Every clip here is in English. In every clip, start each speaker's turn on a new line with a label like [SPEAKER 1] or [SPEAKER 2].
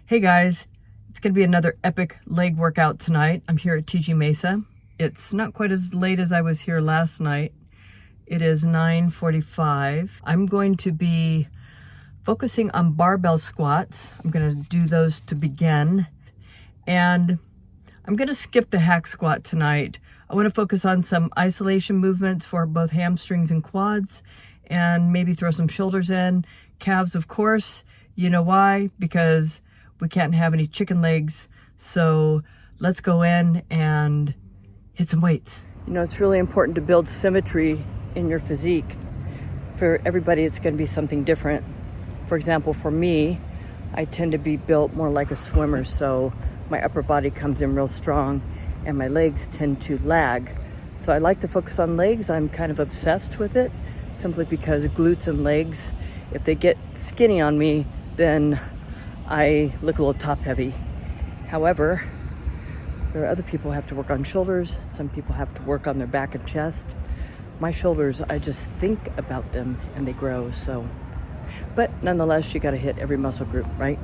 [SPEAKER 1] Hey guys, it's going to be another epic leg workout tonight. I'm here at TG Mesa. It's not quite as late as I was here last night. It is 9:45. I'm going to be focusing on barbell squats. I'm going to do those to begin. And I'm going to skip the hack squat tonight. I want to focus on some isolation movements for both hamstrings and quads, and maybe throw some shoulders in. Calves, of course. You know why? Because we can't have any chicken legs. So let's go in and hit some weights. You know, it's really important to build symmetry in your physique. For everybody, it's going to be something different. For example, for me, I tend to be built more like a swimmer, so my upper body comes in real strong and my legs tend to lag. So I like to focus on legs. I'm kind of obsessed with it, simply because glutes and legs, if they get skinny on me, then I look a little top heavy. However, there are other people who have to work on shoulders. Some people have to work on their back and chest. My shoulders, I just think about them and they grow, so. But nonetheless, you gotta hit every muscle group, right?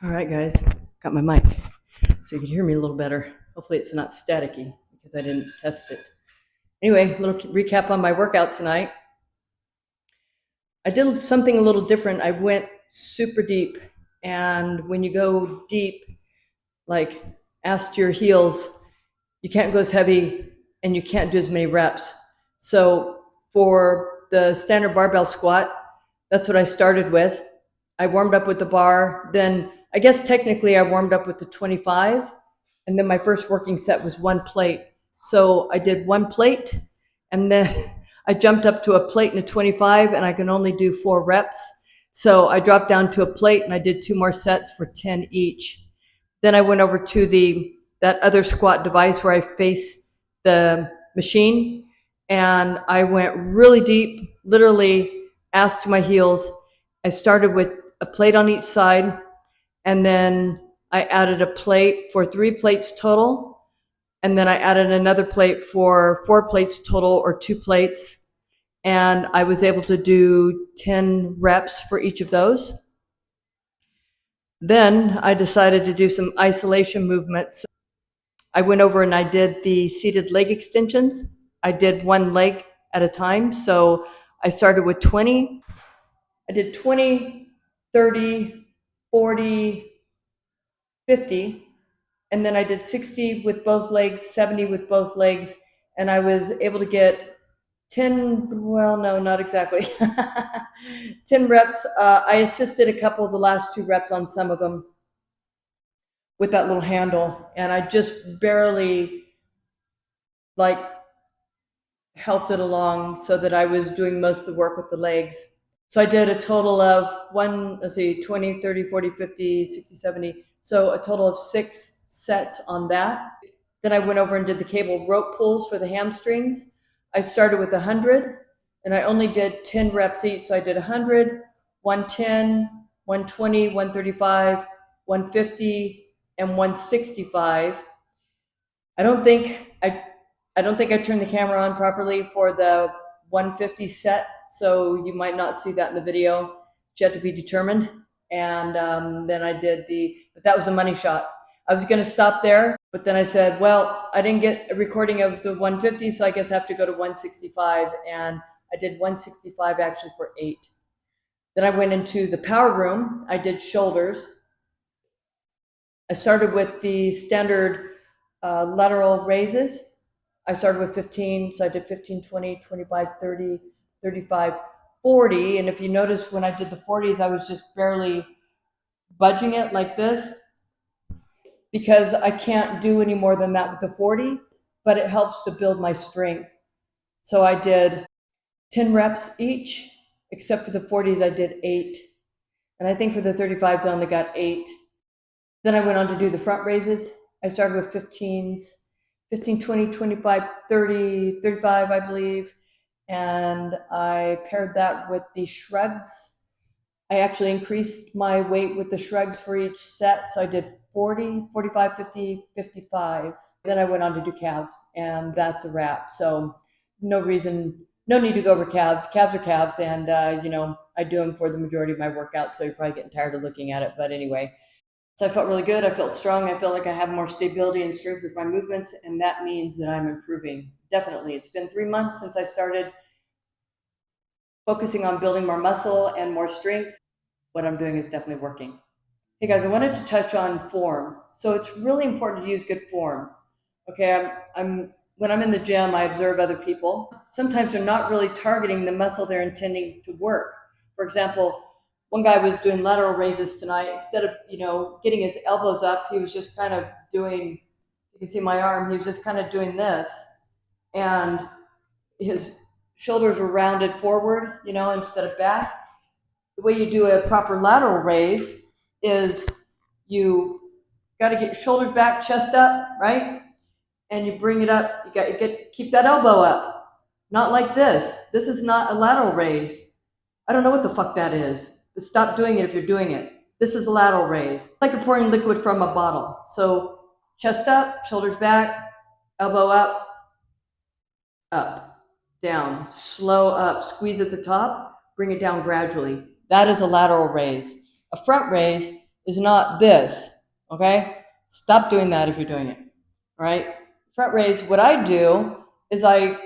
[SPEAKER 1] All right, guys, got my mic so you can hear me a little better. Hopefully it's not staticky because I didn't test it. Anyway, a little recap on my workout tonight. I did something a little different. I went super deep, and when you go deep, like ass to your heels, you can't go as heavy and you can't do as many reps. So for the standard barbell squat, that's what I started with. I warmed up with the bar. Then I guess technically I warmed up with the 25. And then my first working set was one plate. So I did one plate and then I jumped up to a plate and a 25 and I can only do 4 reps. So I dropped down to a plate and I did 2 more sets for 10 each. Then I went over to that other squat device where I face the machine and I went really deep, literally ass to my heels. I started with a plate on each side and then I added a plate for 3 plates total. And then I added another plate for 4 plates total, or 2 plates. And I was able to do 10 reps for each of those. Then I decided to do some isolation movements. I went over and I did the seated leg extensions. I did one leg at a time. So I started with 20. I did 20, 30, 40, 50. And then I did 60 with both legs, 70 with both legs. And I was able to get 10, well, no, not exactly, 10 reps. I assisted a couple of the last 2 reps on some of them with that little handle. And I just barely helped it along so that I was doing most of the work with the legs. So I did a total of 20, 30, 40, 50, 60, 70. So a total of 6 sets on that. Then I went over and did the cable rope pulls for the hamstrings. I started with 100 and I only did 10 reps each. So I did 100, 110, 120, 135, 150, and 165. I don't think I turned the camera on properly for the 150 set, so you might not see that in the video. It's yet to be determined. And then I did but that was a money shot. I was going to stop there, but then I said, well, I didn't get a recording of the 150, so I guess I have to go to 165. And I did 165 actually for 8. Then I went into the power room. I did shoulders. I started with the standard lateral raises. I started with 15, so I did 15, 20, 25, 30, 35, 40. And if you notice when I did the 40s, I was just barely budging it like this because I can't do any more than that with the 40, but it helps to build my strength. So I did 10 reps each, except for the 40s, I did 8. And I think for the 35s, I only got 8. Then I went on to do the front raises. I started with 15s, 15, 20, 25, 30, 35, I believe. And I paired that with the shrugs. I actually increased my weight with the shrugs for each set. So I did 40, 45, 50, 55. Then I went on to do calves, and that's a wrap. So no need to go over calves. Calves are calves, and I do them for the majority of my workouts, so you're probably getting tired of looking at it. But anyway, so I felt really good. I felt strong. I felt like I have more stability and strength with my movements, and that means that I'm improving. Definitely. It's been 3 months since I started focusing on building more muscle and more strength. What I'm doing is definitely working. Hey guys, I wanted to touch on form. So it's really important to use good form. Okay, when I'm in the gym, I observe other people. Sometimes they're not really targeting the muscle they're intending to work. For example, one guy was doing lateral raises tonight. Instead of, getting his elbows up, he was just kind of doing, you can see my arm, he was just kind of doing this. And his shoulders were rounded forward, instead of back. The way you do a proper lateral raise is you got to get your shoulders back, chest up, right? And you bring it up. Keep that elbow up. Not like this. This is not a lateral raise. I don't know what the fuck that is, but stop doing it if you're doing it. This is a lateral raise. It's like you're pouring liquid from a bottle. So chest up, shoulders back, elbow up, down, slow up, squeeze at the top, bring it down gradually. That is a lateral raise. A front raise is not this, okay? Stop doing that if you're doing it, all right? Front raise, what I do is I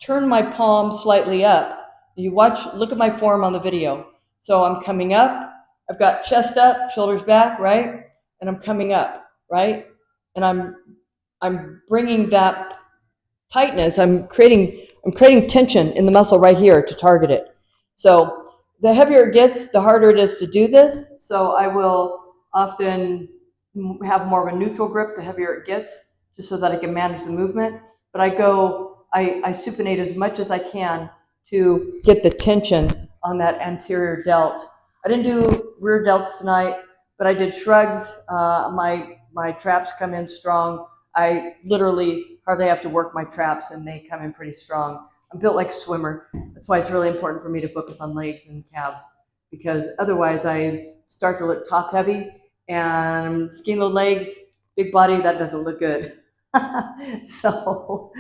[SPEAKER 1] turn my palm slightly up. You watch, look at my form on the video. So I'm coming up, I've got chest up, shoulders back, right? And I'm coming up, right? And I'm bringing that tightness. I'm creating tension in the muscle right here to target it. So the heavier it gets, the harder it is to do this. So I will often have more of a neutral grip the heavier it gets, just so that I can manage the movement. But I supinate as much as I can to get the tension on that anterior delt. I didn't do rear delts tonight, but I did shrugs. My traps come in strong. I literally hardly have to work my traps, and they come in pretty strong. I'm built like a swimmer. That's why it's really important for me to focus on legs and calves, because otherwise I start to look top heavy, and skinny little legs, big body, that doesn't look good. so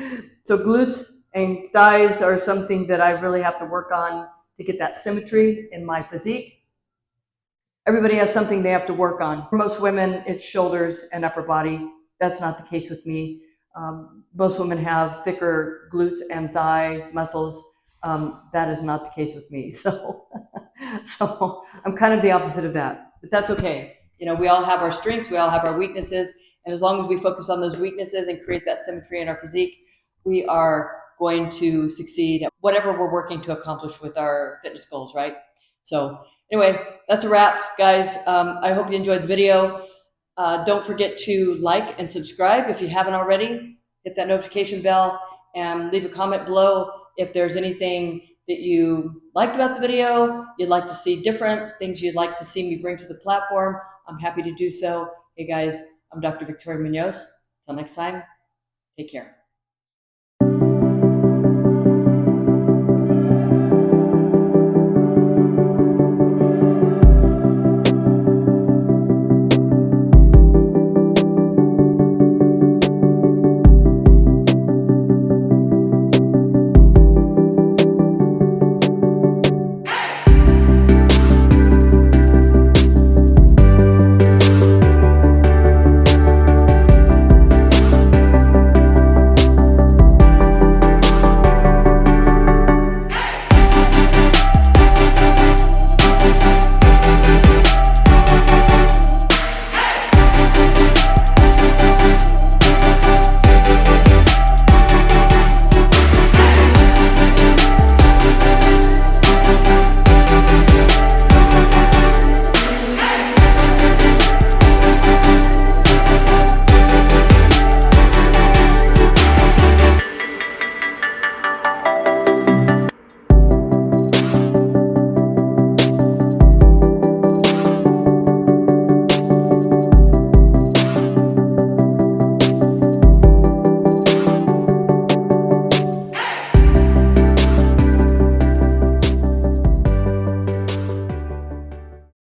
[SPEAKER 1] glutes and thighs are something that I really have to work on to get that symmetry in my physique. Everybody has something they have to work on. For most women, it's shoulders and upper body. That's not the case with me. Most women have thicker glutes and thigh muscles. That is not the case with me. So, so I'm kind of the opposite of that, but that's okay. You know, we all have our strengths, we all have our weaknesses, and as long as we focus on those weaknesses and create that symmetry in our physique, we are going to succeed at whatever we're working to accomplish with our fitness goals, right? So anyway, that's a wrap, guys. I hope you enjoyed the video. Don't forget to like and subscribe if you haven't already. Hit that notification bell and leave a comment below if there's anything that you liked about the video, you'd like to see different, things you'd like to see me bring to the platform. I'm happy to do so. Hey guys, I'm Dr. Victoria Munoz. Until next time, take care.